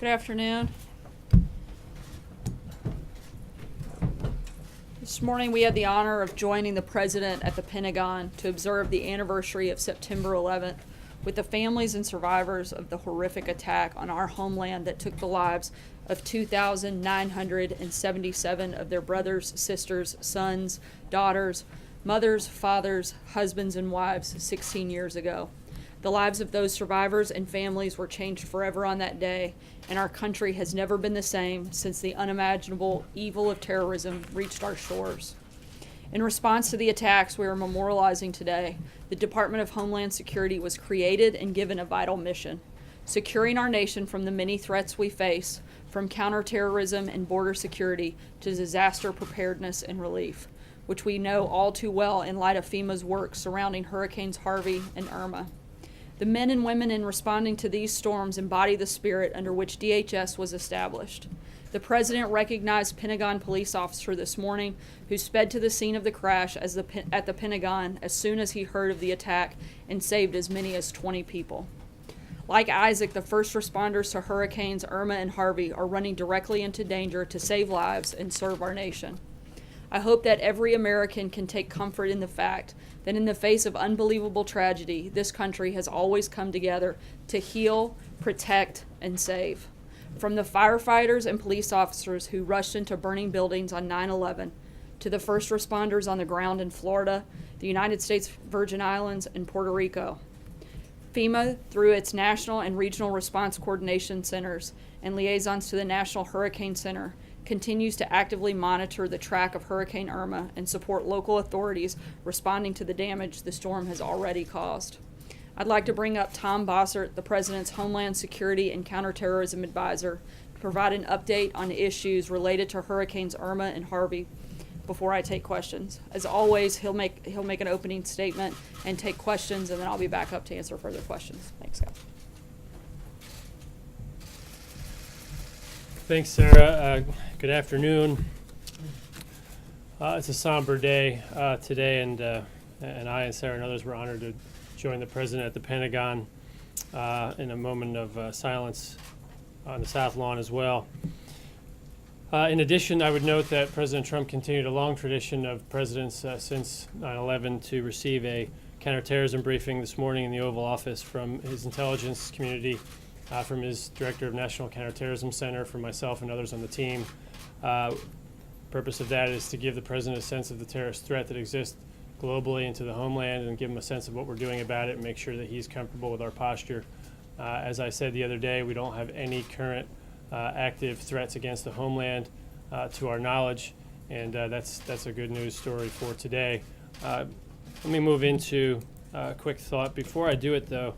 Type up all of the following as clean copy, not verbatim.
Good afternoon. This morning we had the honor of joining the President at the Pentagon to observe the anniversary of September 11th with the families and survivors of the horrific attack on our homeland that took the lives of 2,977 of their brothers, sisters, sons, daughters, mothers, fathers, husbands, and wives 16 years ago. The lives of those survivors and families were changed forever on that day, and our country has never been the same since the unimaginable evil of terrorism reached our shores. In response to the attacks we are memorializing today, the Department of Homeland Security was created and given a vital mission: securing our nation from the many threats we face, from counterterrorism and border security to disaster preparedness and relief, which we know all too well in light of FEMA's work surrounding Hurricanes Harvey and Irma. The men and women in responding to these storms embody the spirit under which DHS was established. The President recognized Pentagon police officer this morning who sped to the scene of the crash at the Pentagon as soon as he heard of the attack and saved as many as 20 people. Like Isaac, the first responders to Hurricanes Irma and Harvey are running directly into danger to save lives and serve our nation. I hope that every American can take comfort in the fact that in the face of unbelievable tragedy, this country has always come together to heal, protect, and save. From the firefighters and police officers who rushed into burning buildings on 9/11, to the first responders on the ground in Florida, the United States Virgin Islands, and Puerto Rico. FEMA, through its national and regional response coordination centers and liaisons to the National Hurricane Center, continues to actively monitor the track of Hurricane Irma and support local authorities responding to the damage the storm has already caused. I'd like to bring up Tom Bossert, the President's Homeland Security and Counterterrorism Advisor, to provide an update on issues related to Hurricanes Irma and Harvey before I take questions. As always, he'll make an opening statement and take questions, and then I'll be back up to answer further questions. Thanks, guys. Thanks, Sarah. Good afternoon. It's a somber day today, and I and Sarah and others were honored to join the President at the Pentagon in a moment of silence on the South Lawn as well. In addition, I would note that President Trump continued a long tradition of presidents since 9/11 to receive a counterterrorism briefing this morning in the Oval Office from his intelligence community, from his Director of National Counterterrorism Center, from myself and others on the team. Purpose of that is to give the President a sense of the terrorist threat that exists globally into the homeland and give him a sense of what we're doing about it and make sure that he's comfortable with our posture. As I said the other day, we don't have any current active threats against the homeland to our knowledge, and that's a good news story for today. Let me move into a quick thought. Before I do it, though,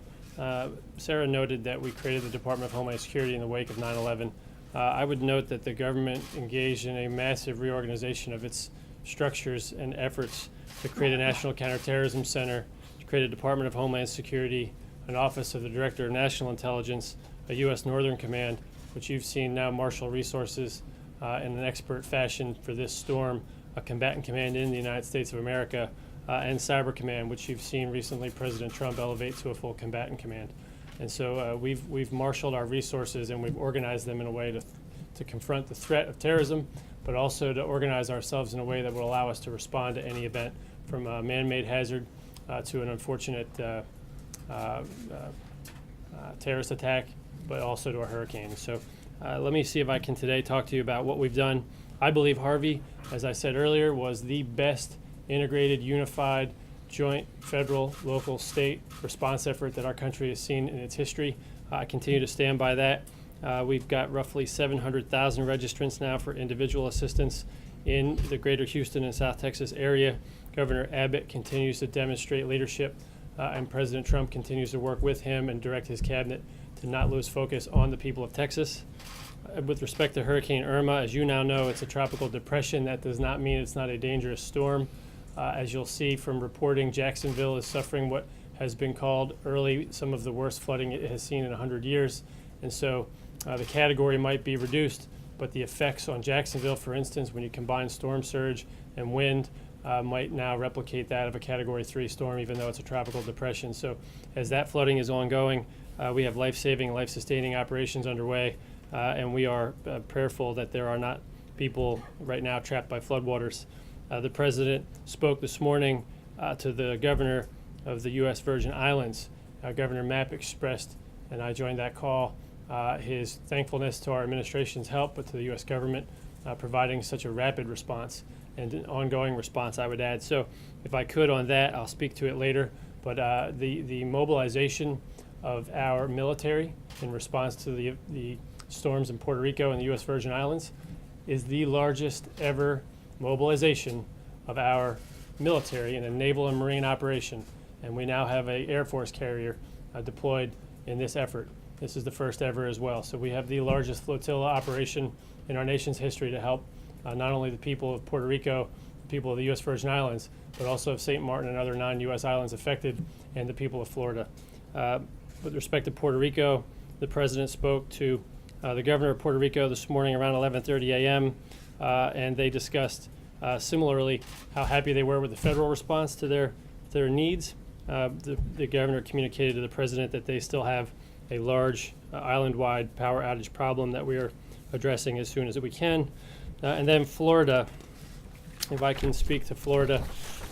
Sarah noted that we created the Department of Homeland Security in the wake of 9/11. I would note that the government engaged in a massive reorganization of its structures and efforts to create a National Counterterrorism Center, to create a Department of Homeland Security, an Office of the Director of National Intelligence, a U.S. Northern Command, which you've seen now marshal resources in an expert fashion for this storm, a combatant command in the United States of America, and Cyber Command, which you've seen recently President Trump elevate to a full combatant command. And so we've marshaled our resources and we've organized them in a way to confront the threat of terrorism, but also to organize ourselves in a way that will allow us to respond to any event, from a man-made hazard to an unfortunate terrorist attack, but also to a hurricane. So let me see if I can today talk to you about what we've done. I believe Harvey, as I said earlier, was the best integrated, unified, joint federal, local, state response effort that our country has seen in its history. I continue to stand by that. We've got roughly 700,000 registrants now for individual assistance in the greater Houston and South Texas area. Governor Abbott continues to demonstrate leadership, and President Trump continues to work with him and direct his cabinet to not lose focus on the people of Texas. With respect to Hurricane Irma, as you now know, it's a tropical depression. That does not mean it's not a dangerous storm. As you'll see from reporting, Jacksonville is suffering what has been called early some of the worst flooding it has seen in 100 years. And so the category might be reduced, but the effects on Jacksonville, for instance, when you combine storm surge and wind, might now replicate that of a Category 3 storm, even though it's a tropical depression. So as that flooding is ongoing, we have life-saving, life-sustaining operations underway. and we are prayerful that there are not people right now trapped by floodwaters. The president spoke this morning to the governor of the U.S. Virgin Islands. Governor Mapp expressed, and I joined that call, his thankfulness to our administration's help, but to the U.S. government providing such a rapid response and an ongoing response, I would add. So if I could on that, I'll speak to it later. But the mobilization of our military in response to the storms in Puerto Rico and the U.S. Virgin Islands is the largest ever mobilization of our military in a naval and marine operation. And we now have an Air Force carrier deployed in this effort. This is the first ever as well. So we have the largest flotilla operation in our nation's history to help not only the people of Puerto Rico, the people of the U.S. Virgin Islands, but also of St. Martin and other non-U.S. islands affected, and the people of Florida. With respect to Puerto Rico, the president spoke to the governor of Puerto Rico this morning around 11:30 a.m., and they discussed similarly how happy they were with the federal response to their needs. The governor communicated to the president that they still have a large island-wide power outage problem that we are addressing as soon as we can. And then Florida, if I can speak to Florida,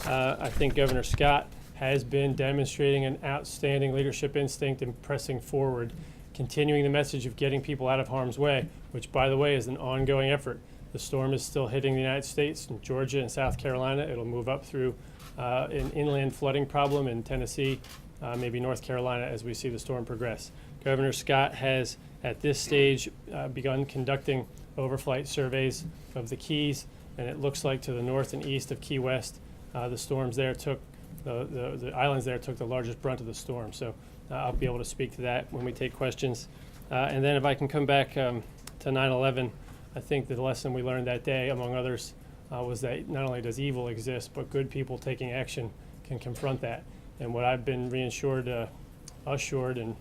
I think Governor Scott has been demonstrating an outstanding leadership instinct in pressing forward, continuing the message of getting people out of harm's way, which, by the way, is an ongoing effort. The storm is still hitting the United States, in Georgia and South Carolina. It'll move up through an inland flooding problem in Tennessee, maybe North Carolina, as we see the storm progress. Governor Scott has, at this stage, begun conducting overflight surveys of the Keys, and it looks like to the north and east of Key West, the storms there took, the islands there took the largest brunt of the storm. So I'll be able to speak to that when we take questions. And then if I can come back to 9/11, I think that the lesson we learned that day, among others, was that not only does evil exist, but good people taking action can confront that. And what I've been assured and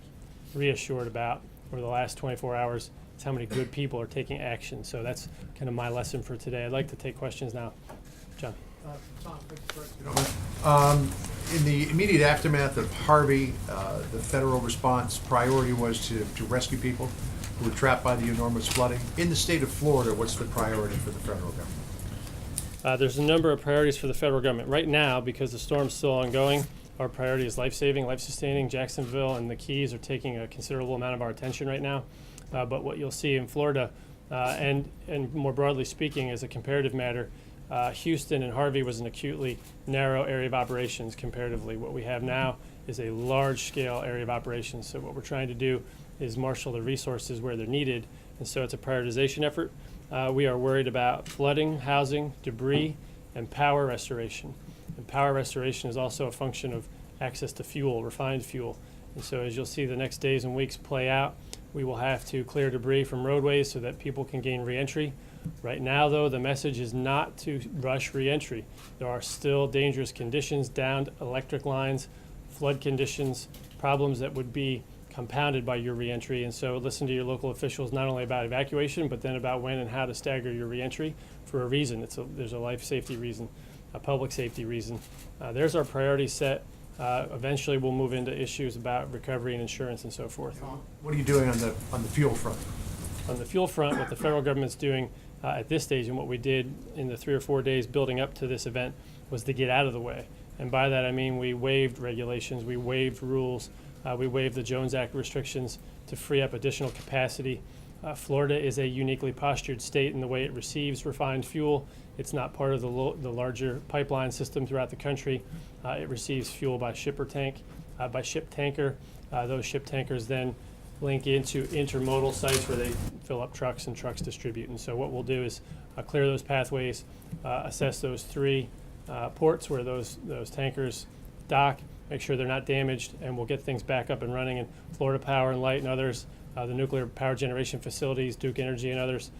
reassured about over the last 24 hours is how many good people are taking action. So that's kind of my lesson for today. I'd like to take questions now. John. Tom, in the immediate aftermath of Harvey, the federal response priority was to rescue people who were trapped by the enormous flooding. In the state of Florida, what's the priority for the federal government? There's a number of priorities for the federal government. Right now, because the storm's still ongoing, our priority is life-saving, life-sustaining. Jacksonville and the Keys are taking a considerable amount of our attention right now. But what you'll see in Florida, and more broadly speaking, as a comparative matter, Houston and Harvey was an acutely narrow area of operations comparatively. What we have now is a large-scale area of operations. So what we're trying to do is marshal the resources where they're needed, and so it's a prioritization effort. We are worried about flooding, housing, debris, and power restoration. And power restoration is also a function of access to fuel, refined fuel. And so as you'll see the next days and weeks play out, we will have to clear debris from roadways so that people can gain reentry. Right now, though, the message is not to rush reentry. There are still dangerous conditions, downed electric lines, flood conditions, problems that would be compounded by your reentry. And so listen to your local officials not only about evacuation, but then about when and how to stagger your reentry for a reason. There's a life safety reason, a public safety reason. There's our priority set. Eventually, we'll move into issues about recovery and insurance and so forth. What are you doing on the fuel front? On the fuel front, what the federal government's doing at this stage, and what we did in the 3 or 4 days building up to this event, was to get out of the way. And by that I mean we waived regulations, we waived rules, we waived the Jones Act restrictions to free up additional capacity. Florida is a uniquely postured state in the way it receives refined fuel. It's not part of the larger pipeline system throughout the country. It receives fuel by ship tanker. Those ship tankers then link into intermodal sites where they fill up trucks and trucks distribute. And so what we'll do is clear those pathways, assess those 3 ports where those tankers dock, make sure they're not damaged, and we'll get things back up and running. And Florida Power and Light and others, the nuclear power generation facilities, Duke Energy and others,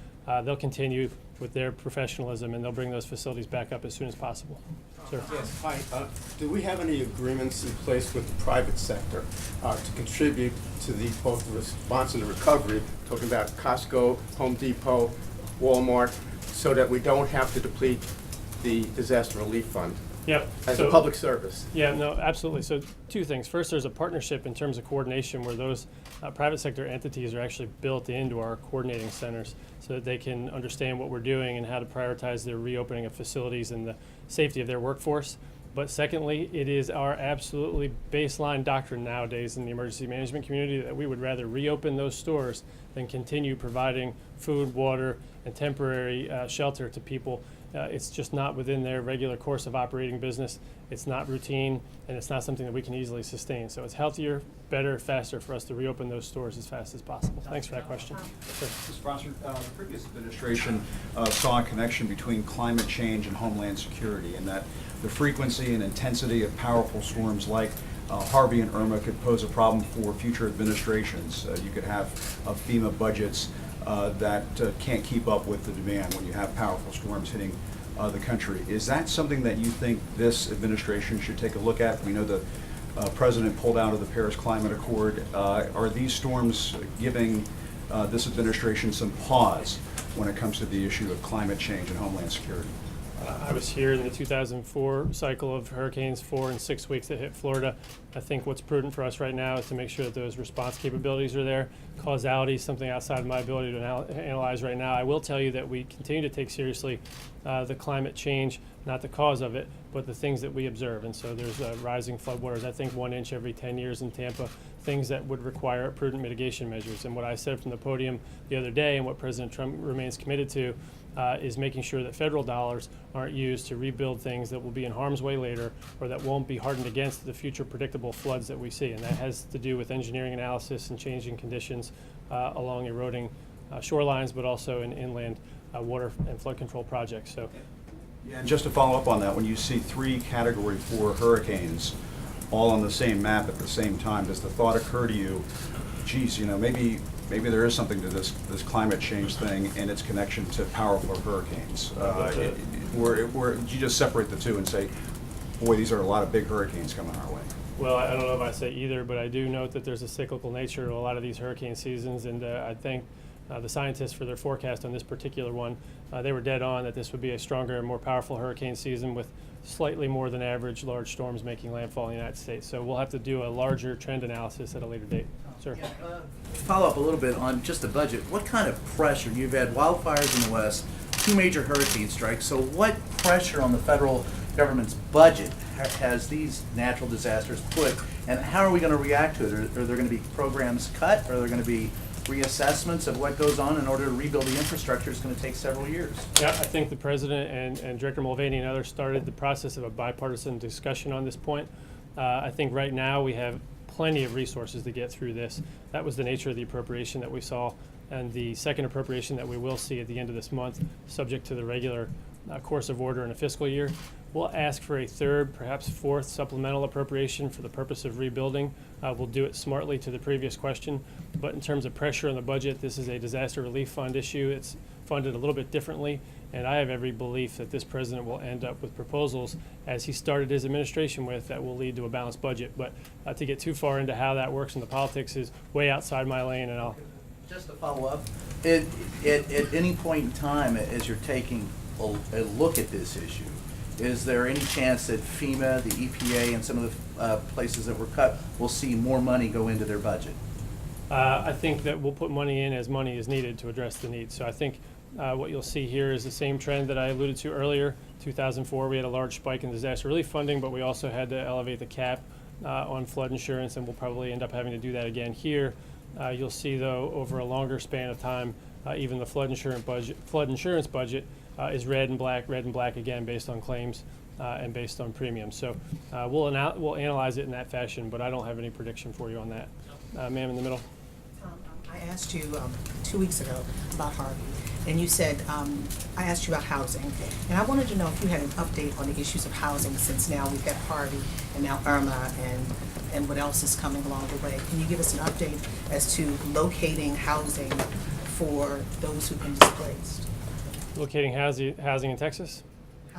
they'll continue with their professionalism, and they'll bring those facilities back up as soon as possible. Sir. Yes, hi. Do we have any agreements in place with the private sector to contribute to both the response and the recovery, talking about Costco, Home Depot, Walmart, so that we don't have to deplete the disaster relief fund? Yep. as So- a public service. Yeah, no, absolutely. So two things. First, there's a partnership in terms of coordination where those private sector entities are actually built into our coordinating centers so that they can understand what we're doing and how to prioritize their reopening of facilities and the safety of their workforce. But secondly, it is our absolutely baseline doctrine nowadays in the emergency management community that we would rather reopen those stores than continue providing food, water, and temporary shelter to people. It's just not within their regular course of operating business. It's not routine, and it's not something that we can easily sustain. So it's healthier, better, faster for us to reopen those stores as fast as possible. Thanks for that question. Sure. Mr. Prosser, the previous administration saw a connection between climate change and homeland security, and that the frequency and intensity of powerful storms like Harvey and Irma could pose a problem for future administrations. You could have FEMA budgets that can't keep up with the demand when you have powerful storms hitting the country. Is that something that you think this administration should take a look at? We know the President pulled out of the Paris Climate Accord. Are these storms giving this administration some pause when it comes to the issue of climate change and homeland security? I was here in the 2004 cycle of hurricanes, 4 and 6 weeks that hit Florida. I think what's prudent for us right now is to make sure that those response capabilities are there. Causality is something outside of my ability to analyze right now. I will tell you that we continue to take seriously the climate change, not the cause of it, but the things that we observe. And so there's rising floodwaters, I think 1 inch every 10 years in Tampa, things that would require prudent mitigation measures. And what I said from the podium the other day and what President Trump remains committed to is making sure that federal dollars aren't used to rebuild things that will be in harm's way later or that won't be hardened against the future predictable floods that we see. And that has to do with engineering analysis and changing conditions along eroding shorelines, but also in inland water and flood control projects. So, Yeah, and just to follow up on that, when you see 3 Category 4 hurricanes all on the same map at the same time, does the thought occur to you, geez, maybe there is something to this climate change thing and its connection to powerful hurricanes? Where you just separate the two and say, boy, these are a lot of big hurricanes coming our way. well, I don't know if I say either, but I do note that there's a cyclical nature to a lot of these hurricane seasons, and I thank the scientists for their forecast on this particular one. They were dead on that this would be a stronger and more powerful hurricane season with slightly more than average large storms making landfall in the United States. So we'll have to do a larger trend analysis at a later date. Sir. Yeah, follow up a little bit on just the budget. What kind of pressure? You've had wildfires in the West, 2 major hurricane strikes. So what pressure on the federal government's budget has these natural disasters put? And how are we going to react to it? Are there going to be programs cut? Are there going to be reassessments of what goes on in order to rebuild the infrastructure? It's going to take several years. Yeah, I think the President and Director Mulvaney and others started the process of a bipartisan discussion on this point. I think right now we have plenty of resources to get through this. That was the nature of the appropriation that we saw, and the second appropriation that we will see at the end of this month, subject to the regular course of order in a fiscal year. We'll ask for a third, perhaps fourth supplemental appropriation for the purpose of rebuilding. We'll do it smartly to the previous question, but in terms of pressure on the budget, this is a disaster relief fund issue. It's funded a little bit differently, and I have every belief that this president will end up with proposals, as he started his administration with, that will lead to a balanced budget. But to get too far into how that works in the politics is way outside my lane, and I'll... Just to follow up, at any point in time, as you're taking a look at this issue, is there any chance that FEMA, the EPA, and some of the places that were cut will see more money go into their budget? I think that we'll put money in as money is needed to address the needs. So I think what you'll see here is the same trend that I alluded to earlier. 2004, we had a large spike in disaster relief funding, but we also had to elevate the cap on flood insurance, and we'll probably end up having to do that again here. You'll see, though, over a longer span of time, even the flood insurance budget is red and black again, based on claims and based on premiums. So we'll analyze it in that fashion, but I don't have any prediction for you on that. Ma'am in the middle. I asked you 2 weeks ago about Harvey, and you said, I asked you about housing, and I wanted to know if you had an update on the issues of housing, since now we've got Harvey and now Irma and what else is coming along the way. Can you give us an update as to locating housing for those who've been displaced? Locating housing in Texas?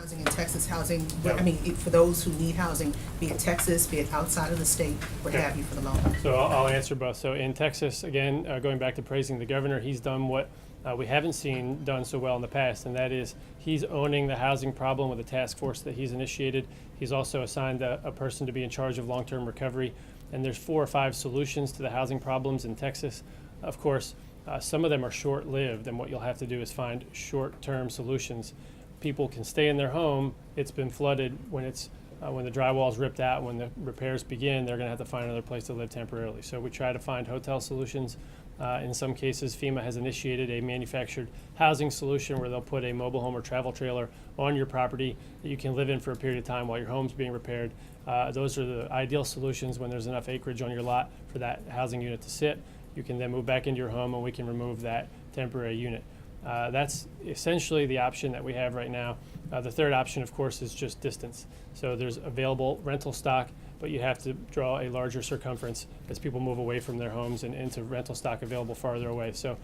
Housing in Texas, housing, Yeah. I mean, for those who need housing, be it Texas, be it outside of the state, what Okay. have you for the moment? So I'll answer both. So in Texas, again, going back to praising the governor, he's done what we haven't seen done so well in the past, and that is he's owning the housing problem with a task force that he's initiated. He's also assigned a person to be in charge of long-term recovery, and there's 4 or 5 solutions to the housing problems in Texas. Of course, some of them are short-lived, and what you'll have to do is find short-term solutions. People can stay in their home. It's been flooded when when the drywall's ripped out, when the repairs begin, they're going to have to find another place to live temporarily. So we try to find hotel solutions. In some cases, FEMA has initiated a manufactured housing solution where they'll put a mobile home or travel trailer on your property that you can live in for a period of time while your home's being repaired. Those are the ideal solutions when there's enough acreage on your lot for that housing unit to sit. You can then move back into your home and we can remove that temporary unit. That's essentially the option that we have right now. The third option, of course, is just distance. So there's available rental stock, but you have to draw a larger circumference as people move away from their homes and into rental stock available farther away. So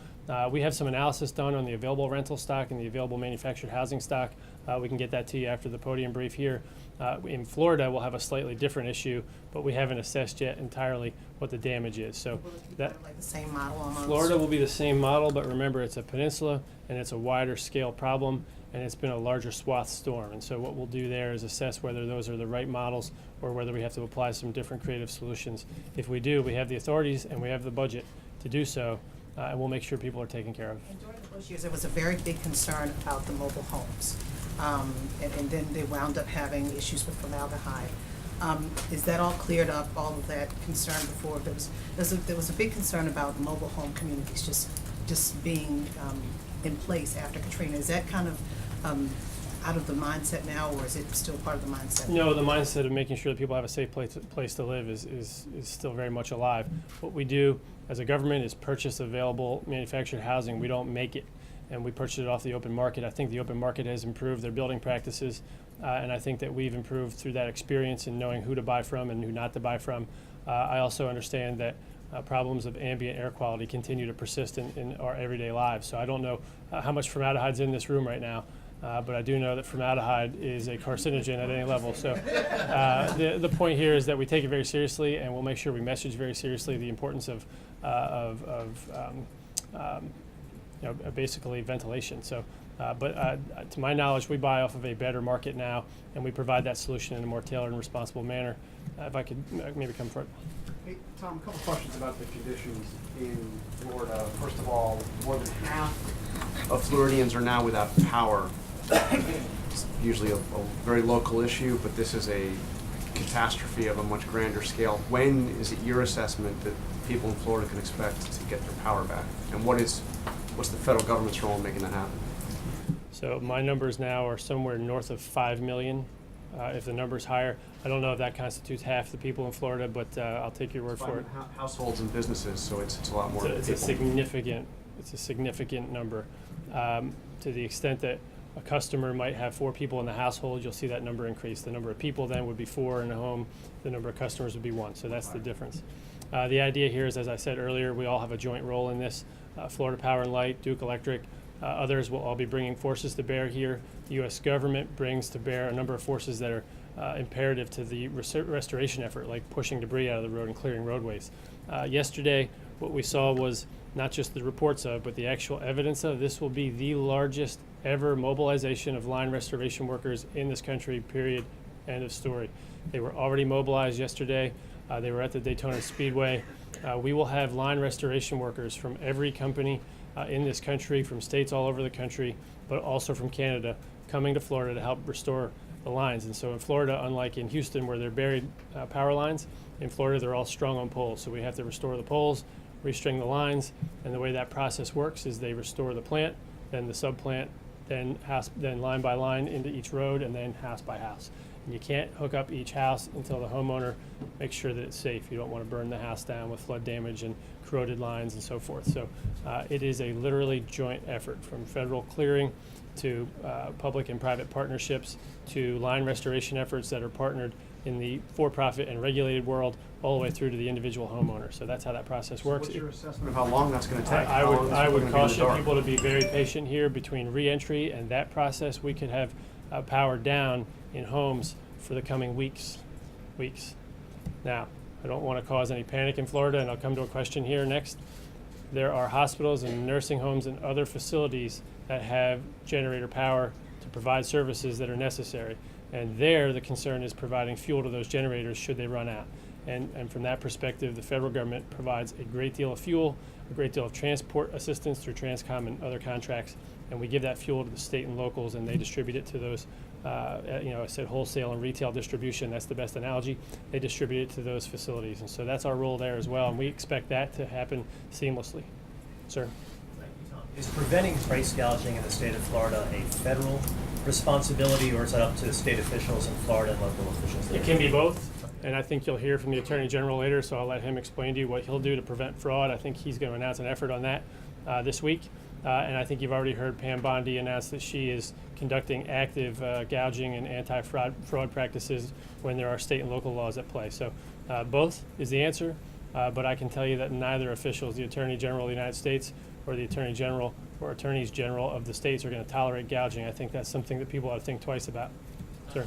we have some analysis done on the available rental stock and the available manufactured housing stock. We can get that to you after the podium brief here. In Florida, we'll have a slightly different issue, but we haven't assessed yet entirely what the damage is. So Will it be that kind of like the same model almost? Florida will be the same model, but remember it's a peninsula and it's a wider scale problem and it's been a larger swath storm. And so what we'll do there is assess whether those are the right models or whether we have to apply some different creative solutions. If we do, we have the authorities and we have the budget to do so, and we'll make sure people are taken care of. And during the Bush years, there was a very big concern about the mobile homes. And then they wound up having issues with formaldehyde. Is that all cleared up, all of that concern before? There was a big concern about mobile home communities just being in place after Katrina. Is that kind of out of the mindset now, or is it still part of the mindset? No, the mindset of making sure that people have a safe place to live is still very much alive. What we do as a government is purchase available manufactured housing. We don't make it, and we purchase it off the open market. I think the open market has improved their building practices, and I think that we've improved through that experience in knowing who to buy from and who not to buy from. I also understand that problems of ambient air quality continue to persist in our everyday lives. So I don't know how much formaldehyde's in this room right now, but I do know that formaldehyde is a carcinogen at any level. So the point here is that we take it very seriously, and we'll make sure we message very seriously the importance of basically ventilation. So, but to my knowledge, we buy off of a better market now, and we provide that solution in a more tailored and responsible manner. If I could maybe come forward. Hey, Tom, a couple questions about the conditions in Florida. First of all, more than half of Floridians are now without power. It's usually a very local issue, but this is a catastrophe of a much grander scale. When is it your assessment that people in Florida can expect to get their power back? And what's the federal government's role in making that happen? So my numbers now are somewhere north of 5 million. If the number's higher, I don't know if that constitutes half the people in Florida, but I'll take your word for it. Households and businesses, so it's a lot more It's a significant number. To the extent that a customer might have 4 people in the household, you'll see that number increase. The number of people then would be 4 in a home. The number of customers would be 1. So that's the difference. The idea here is, as I said earlier, we all have a joint role in this. Florida Power and Light, Duke Electric, others will all be bringing forces to bear here. The U.S. government brings to bear a number of forces that are imperative to the restoration effort, like pushing debris out of the road and clearing roadways. Yesterday, what we saw was not just the reports of, but the actual evidence of. This will be the largest ever mobilization of line restoration workers in this country, period, end of story. They were already mobilized yesterday. They were at the Daytona Speedway. We will have line restoration workers from every company in this country, from states all over the country, but also from Canada, coming to Florida to help restore the lines. And so in Florida, unlike in Houston where they're buried power lines, in Florida they're all strung on poles. So we have to restore the poles, restring the lines, and the way that process works is they restore the plant, then the subplant, then line by line into each road, and then house by house. And you can't hook up each house until the homeowner makes sure that it's safe. You don't want to burn the house down with flood damage and corroded lines and so forth. So it is a literally joint effort, from federal clearing to public and private partnerships to line restoration efforts that are partnered in the for-profit and regulated world, all the way through to the individual homeowner. So that's how that process works. What's your assessment of how long that's going to take? I would caution people to be very patient here. Between re-entry and that process, we could have power down in homes for the coming weeks. Now, I don't want to cause any panic in Florida, and I'll come to a question here next. There are hospitals and nursing homes and other facilities that have generator power to provide services that are necessary. And there, the concern is providing fuel to those generators should they run out. And from that perspective, the federal government provides a great deal of fuel, a great deal of transport assistance through Transcom and other contracts, and we give that fuel to the state and locals, and they distribute it to those, I said wholesale and retail distribution, that's the best analogy. They distribute it to those facilities, and so that's our role there as well, and we expect that to happen seamlessly. Sir? Is preventing price gouging in the state of Florida a federal responsibility, or is that up to state officials in Florida and local officials there? It can be both, and I think you'll hear from the Attorney General later, so I'll let him explain to you what he'll do to prevent fraud. I think he's going to announce an effort on that this week, and I think you've already heard Pam Bondi announce that she is conducting active gouging and anti-fraud practices when there are state and local laws at play. So both is the answer, but I can tell you that neither officials, the Attorney General of the United States or the Attorney General or Attorneys General of the states, are going to tolerate gouging. I think that's something that people ought to think twice about. Sir?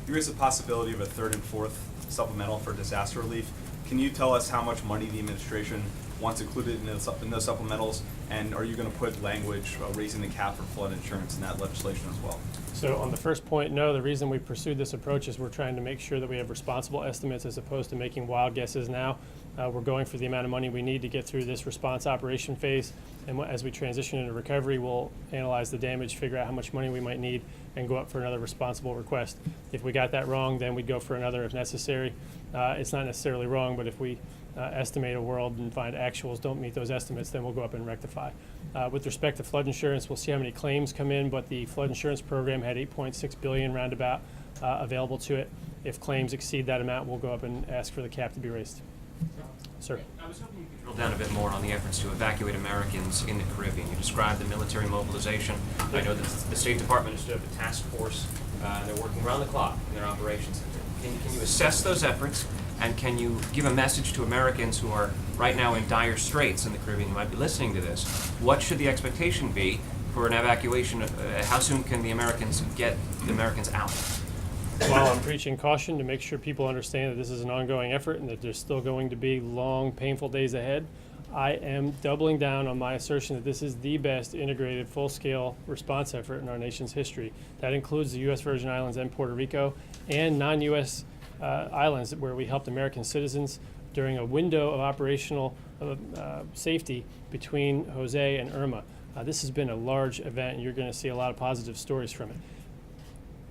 You raised the possibility of a third and fourth supplemental for disaster relief. Can you tell us how much money the administration wants included in those supplementals, and are you going to put language raising the cap for flood insurance in that legislation as well? So on the first point, no. The reason we pursued this approach is we're trying to make sure that we have responsible estimates as opposed to making wild guesses now. We're going for the amount of money we need to get through this response operation phase, and as we transition into recovery, we'll analyze the damage, figure out how much money we might need, and go up for another responsible request. If we got that wrong, then we'd go for another if necessary. It's not necessarily wrong, but if we estimate a world and find actuals don't meet those estimates, then we'll go up and rectify. With respect to flood insurance, we'll see how many claims come in, but the flood insurance program had $8.6 billion roundabout available to it. If claims exceed that amount, we'll go up and ask for the cap to be raised. Sir. I was hoping you could drill down a bit more on the efforts to evacuate Americans in the Caribbean. You described the military mobilization. I know that the State Department has stood up a task force, and they're working around the clock in their operations center. Can you assess those efforts, and can you give a message to Americans who are right now in dire straits in the Caribbean who might be listening to this? What should the expectation be for an evacuation? How soon can the Americans get the Americans out? While I'm preaching caution to make sure people understand that this is an ongoing effort and that there's still going to be long, painful days ahead, I am doubling down on my assertion that this is the best integrated, full-scale response effort in our nation's history. That includes the U.S. Virgin Islands and Puerto Rico and non-U.S. Islands where we helped American citizens during a window of operational safety between Jose and Irma. This has been a large event, and you're going to see a lot of positive stories from it.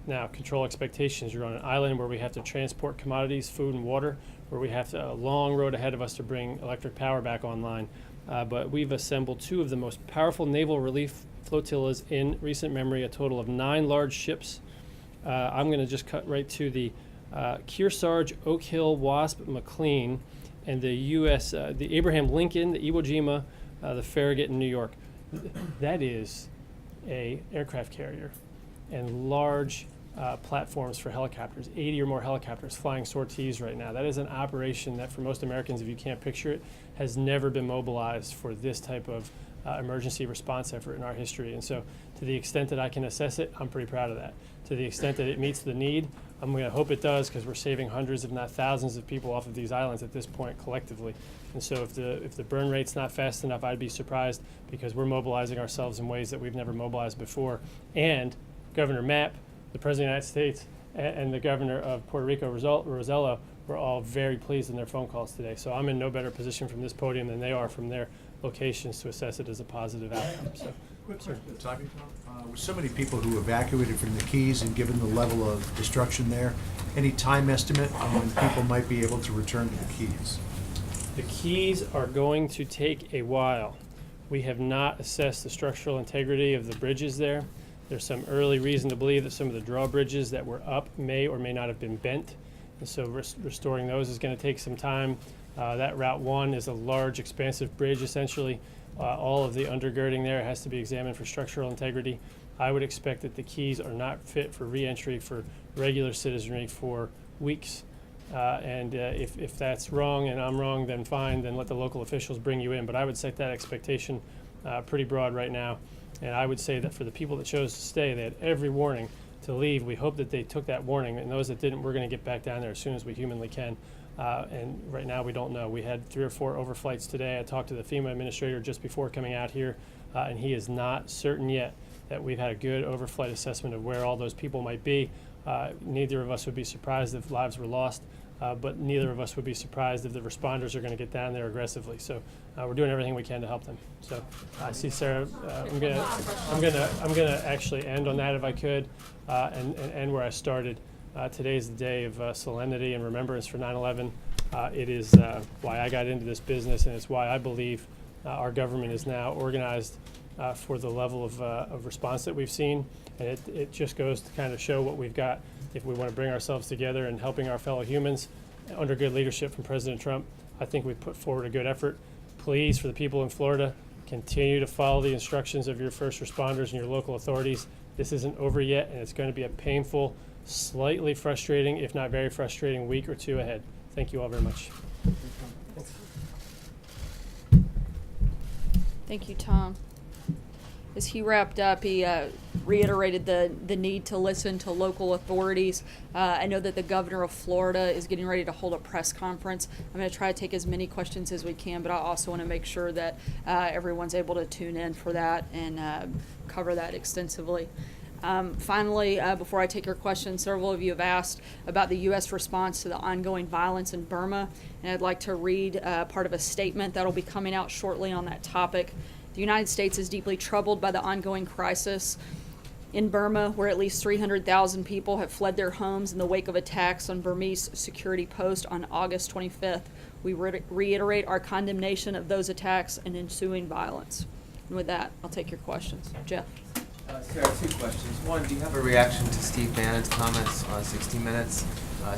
Now, control expectations. You're on an island where we have to transport commodities, food, and water, where we have a long road ahead of us to bring electric power back online. But we've assembled two of the most powerful naval relief flotillas in recent memory, a total of 9 large ships. I'm going to just cut right to the Kearsarge, Oak Hill, Wasp, McLean, and the the Abraham Lincoln, the Iwo Jima, the Farragut in New York. That is a aircraft carrier and large platforms for helicopters, 80 or more helicopters flying sorties right now. That is an operation that for most Americans, if you can't picture it, has never been mobilized for this type of emergency response effort in our history. And so to the extent that I can assess it, I'm pretty proud of that. To the extent that it meets the need, I'm going to hope it does, because we're saving hundreds, if not thousands, of people off of these islands at this point collectively. And so if the burn rate's not fast enough, I'd be surprised, because we're mobilizing ourselves in ways that we've never mobilized before. And Governor Mapp, the President of the United States, and the Governor of Puerto Rico, Rosello, were all very pleased in their phone calls today. So I'm in no better position from this podium than they are from their locations to assess it as a positive outcome. So, Quick question, with so many people who evacuated from the Keys and given the level of destruction there, any time estimate on when people might be able to return to the Keys? the Keys are going to take a while. We have not assessed the structural integrity of the bridges there. There's some early reason to believe that some of the drawbridges that were up may or may not have been bent. And so restoring those is going to take some time. That Route 1 is a large, expansive bridge, essentially. All of the undergirding there has to be examined for structural integrity. I would expect that the Keys are not fit for re-entry for regular citizenry for weeks. If that's wrong and I'm wrong, then fine, then let the local officials bring you in. But I would set that expectation pretty broad right now. And I would say that for the people that chose to stay, they had every warning to leave. We hope that they took that warning, and those that didn't, we're going to get back down there as soon as we humanly can. And right now, we don't know. We had 3 or 4 overflights today. I talked to the FEMA administrator just before coming out here, and he is not certain yet that we've had a good overflight assessment of where all those people might be. Neither of us would be surprised if lives were lost, but neither of us would be surprised if the responders are going to get down there aggressively. So we're doing everything we can to help them. So I see Sarah. I'm gonna actually end on that if I could, and end where I started. Today is the day of solemnity and remembrance for 9/11. It is why I got into this business, and it's why I believe our government is now organized for the level of response that we've seen. And it just goes to kind of show what we've got if we want to bring ourselves together and helping our fellow humans under good leadership from President Trump. I think we've put forward a good effort. Please, for the people in Florida, continue to follow the instructions of your first responders and your local authorities. This isn't over yet, and it's going to be a painful, slightly frustrating, if not very frustrating, week or 2 ahead. Thank you all very much. Thank you, Tom. As he wrapped up, he reiterated the need to listen to local authorities. I know that the governor of Florida is getting ready to hold a press conference. I'm going to try to take as many questions as we can, but I also want to make sure that everyone's able to tune in for that and cover that extensively. Finally, before I take your questions, several of you have asked about the U.S. response to the ongoing violence in Burma, and I'd like to read part of a statement that will be coming out shortly on that topic. The United States is deeply troubled by the ongoing crisis in Burma, where at least 300,000 people have fled their homes in the wake of attacks on Burmese security posts on August 25th. We reiterate our condemnation of those attacks and ensuing violence. And with that, I'll take your questions. Jeff. Sarah, 2 questions. One, do you have a reaction to Steve Bannon's comments on 60 Minutes,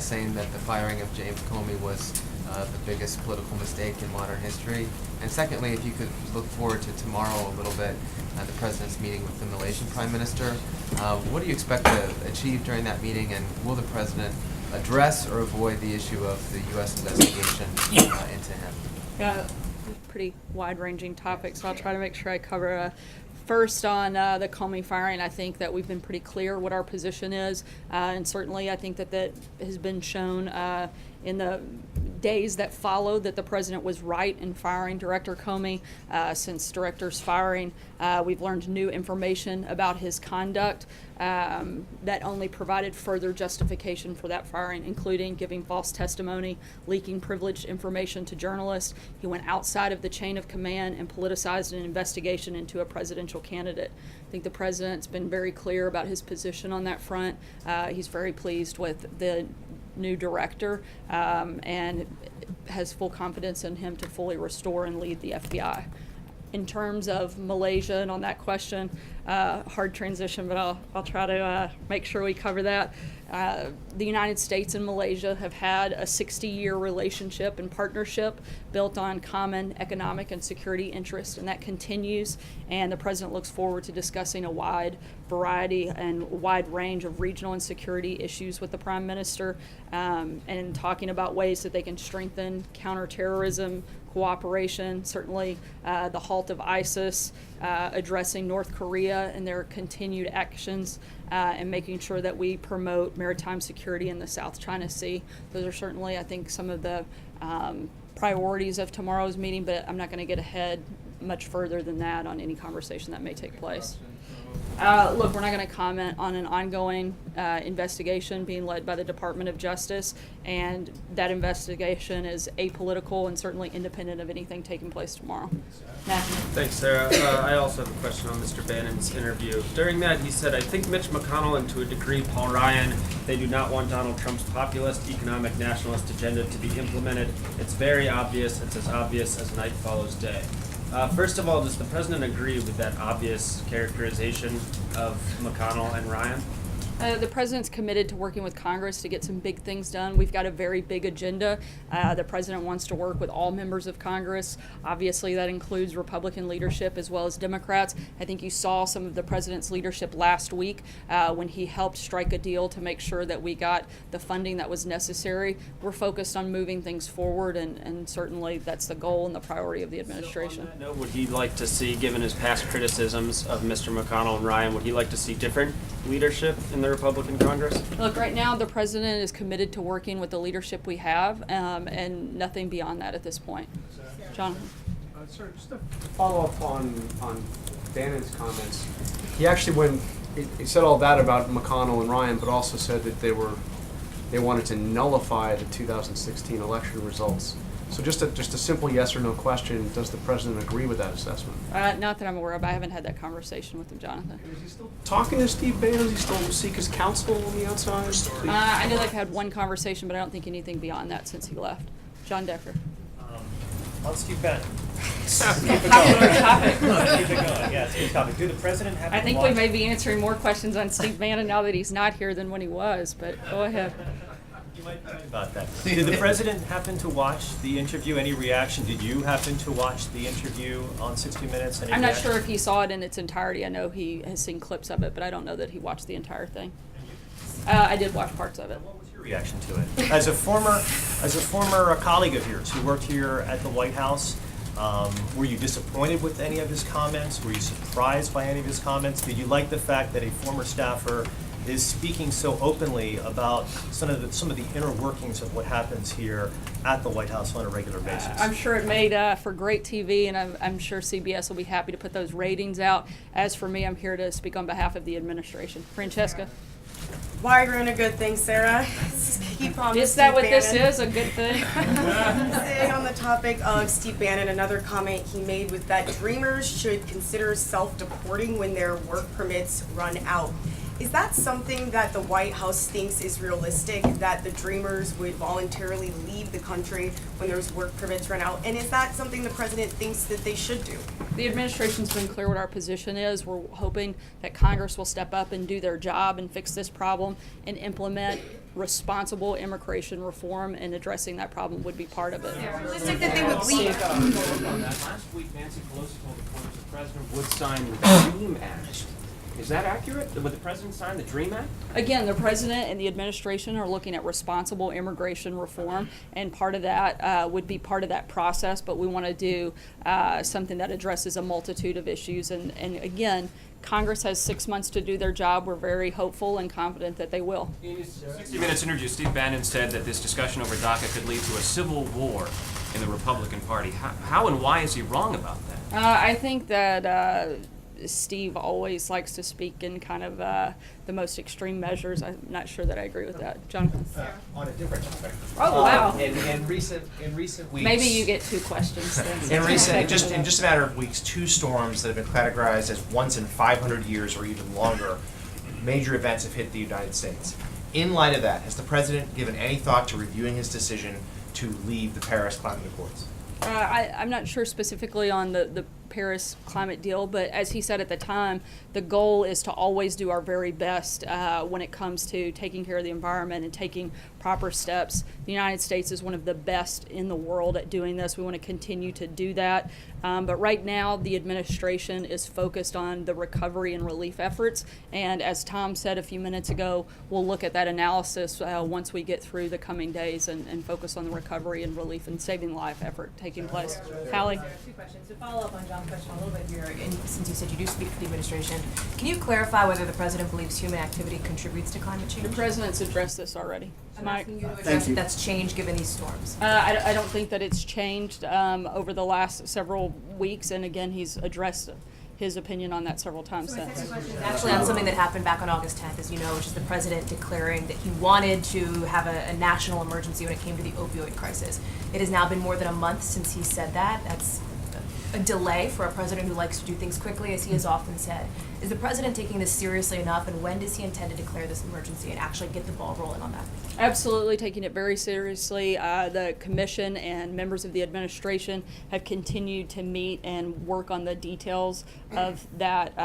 saying that the firing of James Comey was the biggest political mistake in modern history? And secondly, if you could look forward to tomorrow a little bit, the President's meeting with the Malaysian Prime Minister. What do you expect to achieve during that meeting, and will the President address or avoid the issue of the U.S. investigation into him? Yeah, pretty wide-ranging topic, so I'll try to make sure I cover first on the Comey firing. I think that we've been pretty clear what our position is, and certainly I think that that has been shown in the days that followed that the president was right in firing Director Comey. Since Director's firing, we've learned new information about his conduct that only provided further justification for that firing, including giving false testimony, leaking privileged information to journalists. He went outside of the chain of command and politicized an investigation into a presidential candidate. I think the president's been very clear about his position on that front. He's very pleased with the new director and has full confidence in him to fully restore and lead the FBI. In terms of Malaysia and on that question, hard transition, but I'll try to make sure we cover that. The United States and Malaysia have had a 60-year relationship and partnership built on common economic and security interests, and that continues, and the President looks forward to discussing a wide variety and wide range of regional and security issues with the Prime Minister, and talking about ways that they can strengthen counterterrorism cooperation, certainly the halt of ISIS, addressing North Korea and their continued actions, and making sure that we promote maritime security in the South China Sea. Those are certainly, I think, some of the priorities of tomorrow's meeting, but I'm not going to get ahead much further than that on any conversation that may take place. Look, we're not going to comment on an ongoing investigation being led by the Department of Justice, and that investigation is apolitical and certainly independent of anything taking place tomorrow. Matthew. Thanks, Sarah. I also have a question on Mr. Bannon's interview. During that, he said, I think Mitch McConnell and to a degree Paul Ryan, they do not want Donald Trump's populist, economic, nationalist agenda to be implemented. It's very obvious. It's as obvious as night follows day. First of all, does the President agree with that obvious characterization of McConnell and Ryan? The President's committed to working with Congress to get some big things done. We've got a very big agenda. The President wants to work with all members of Congress. Obviously, that includes Republican leadership as well as Democrats. I think you saw some of the President's leadership last week when he helped strike a deal to make sure that we got the funding that was necessary. We're focused on moving things forward, and certainly that's the goal and the priority of the administration. So on that note, would he like to see, given his past criticisms of Mr. McConnell and Ryan, would he like to see different leadership in the the Republican Congress? Look, right now, the president is committed to working with the leadership we have, and nothing beyond that at this point. Jonathan? Sir, just to follow up on Bannon's comments, he actually he said all that about McConnell and Ryan, but also said that they wanted to nullify the 2016 election results. So just a simple yes or no question, does the president agree with that assessment? Not that I'm aware of. I haven't had that conversation with him, Jonathan. Is he still talking to Steve Bannon? Does he still seek his counsel on the outside? I know they've had one conversation, but I don't think anything beyond that since he left. John Decker. On Steve Bannon. Keep it going. Keep it going. Yeah, it's a good topic. Do the president have I to think watch? we may be answering more questions on Steve Bannon now that he's not here than when he was, but go ahead. You might be right about that. Did the president happen to watch the interview? Any reaction? Did you happen to watch the interview on 60 Minutes? Any I'm not reaction? sure if he saw it in its entirety. I know he has seen clips of it, but I don't know that he watched the entire thing. I did watch parts of it. What was your reaction to it? As a former colleague of yours who worked here at the White House, were you disappointed with any of his comments? Were you surprised by any of his comments? Did you like the fact that a former staffer is speaking so openly about some of the inner workings of what happens here at the White House on a regular basis? I'm sure it made for great TV, and I'm sure CBS will be happy to put those ratings out. As for me, I'm here to speak on behalf of the administration. Francesca? Why are you doing a good thing, Sarah? Keep on Is that Steve what this Bannon. is, a good thing? Staying on the topic of Steve Bannon, another comment he made was that dreamers should consider self-deporting when their work permits run out. Is that something that the White House thinks is realistic, that the dreamers would voluntarily leave the country when those work permits run out? And is that something the president thinks that they should do? The administration's been clear what our position is. We're hoping that Congress will step up and do their job and fix this problem and implement responsible immigration reform, and addressing that problem would be part of it. Realistic that they would leave. Last week, Nancy Pelosi told reporters the president would sign the DREAM Act. Is that accurate? Would the president sign the DREAM Act? Again, the president and the administration are looking at responsible immigration reform, and part of that would be part of that process, but we want to do something that addresses a multitude of issues. And again, Congress has 6 months to do their job. We're very hopeful and confident that they will. In his 60 Minutes interview, Steve Bannon said that this discussion over DACA could lead to a civil war in the Republican Party. How and why is he wrong about that? I think that Steve always likes to speak in kind of the most extreme measures. I'm not sure that I agree with that. Jonathan? On a different topic. Oh, wow. In recent weeks. Maybe you get 2 questions then. In just a matter of weeks, 2 storms that have been categorized as once in 500 years or even longer, major events have hit the United States. In light of that, has the president given any thought to reviewing his decision to leave the Paris Climate Accords? I'm not sure specifically on the Paris climate deal, but as he said at the time, the goal is to always do our very best when it comes to taking care of the environment and taking proper steps. The United States is one of the best in the world at doing this. We want to continue to do that. But right now, the administration is focused on the recovery and relief efforts. And as Tom said a few minutes ago, we'll look at that analysis once we get through the coming days and focus on the recovery and relief and saving life effort taking place. Hallie? 2 questions. To follow up on John's question a little bit here, and since you said you do speak for the administration, can you clarify whether the president believes human activity contributes to climate change? The president's addressed this already. I'm asking you to address if that's changed given these storms. I don't think that it's changed over the last several weeks, and again, he's addressed his opinion on that several times So my since. second question is actually on something that happened back on August 10th, as you know, which is the president declaring that he wanted to have a national emergency when it came to the opioid crisis. It has now been more than a month since he said that. That's a delay for a president who likes to do things quickly, as he has often said. Is the president taking this seriously enough, and when does he intend to declare this emergency and actually get the ball rolling on that? Absolutely taking it very seriously. The commission and members of the administration have continued to meet and work on the details of that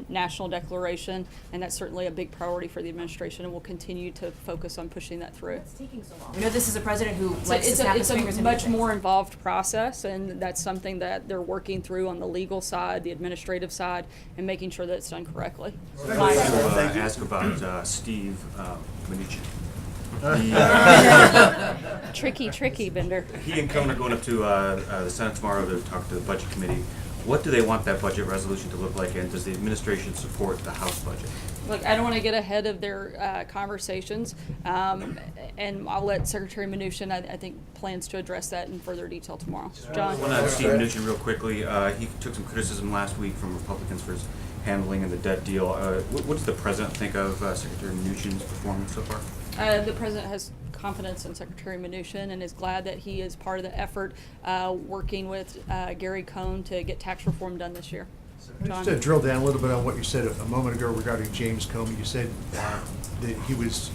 national declaration, and that's certainly a big priority for the administration, and we'll continue to focus on pushing that through. What's taking so long? We know this is a president who likes to It's snap his a fingers and do much things. more involved process, and that's something that they're working through on the legal side, the administrative side, and making sure that it's done correctly. Ask about Steve Mnuchin. Tricky, Bender. He and Cohen are going up to the Senate tomorrow to talk to the Budget Committee. What do they want that budget resolution to look like, and does the administration support the House budget? Look, I don't want to get ahead of their conversations, and I'll let Secretary Mnuchin, I think, plans to address that in further detail tomorrow. John? One on Steve Mnuchin real quickly. He took some criticism last week from Republicans for his handling of the debt deal. What does the president think of Secretary Mnuchin's performance so far? The president has confidence in Secretary Mnuchin and is glad that he is part of the effort working with Gary Cohn to get tax reform done this year. Just to drill down a little bit on what you said a moment ago regarding James Comey, you said that he was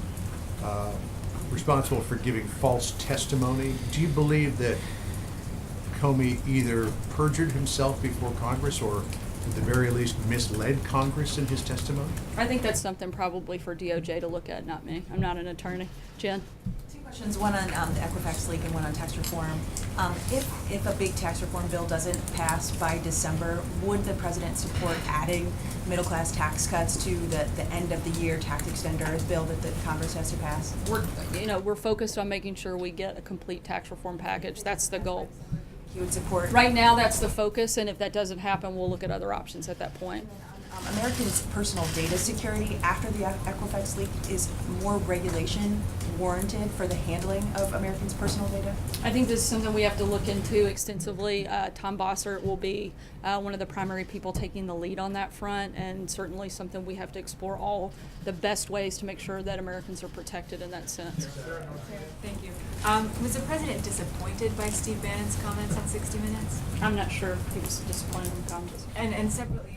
responsible for giving false testimony. Do you believe that Comey either perjured himself before Congress or at the very least misled Congress in his testimony? I think that's something probably for DOJ to look at, not me. I'm not an attorney. Jen? Two questions, one on the Equifax leak and one on tax reform. If a big tax reform bill doesn't pass by December, would the president support adding middle-class tax cuts to the end of the year tax extenders bill that the Congress has to pass? We're focused on making sure we get a complete tax reform package. That's the goal. You would support? Right now, that's the focus, and if that doesn't happen, we'll look at other options at that point. Americans' personal data security after the Equifax leak, is more regulation warranted for the handling of Americans' personal data? I think this is something we have to look into extensively. Tom Bossert will be one of the primary people taking the lead on that front, and certainly something we have to explore all the best ways to make sure that Americans are protected in that sense. Thank you. Was the president disappointed by Steve Bannon's comments on 60 Minutes? I'm not sure if he was disappointed in the comments. And separately,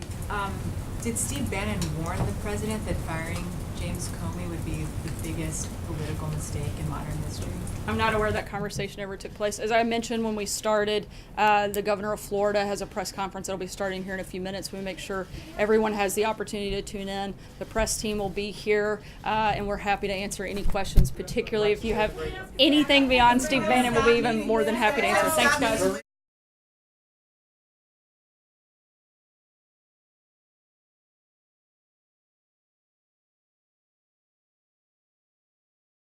did Steve Bannon warn the president that firing James Comey would be the biggest political mistake in modern history? I'm not aware that conversation ever took place. As I mentioned when we started, the governor of Florida has a press conference that'll be starting here in a few minutes. We make sure everyone has the opportunity to tune in. The press team will be here, and we're happy to answer any questions, particularly if you have anything beyond Steve Bannon. We'll be even more than happy to answer. Thanks, guys.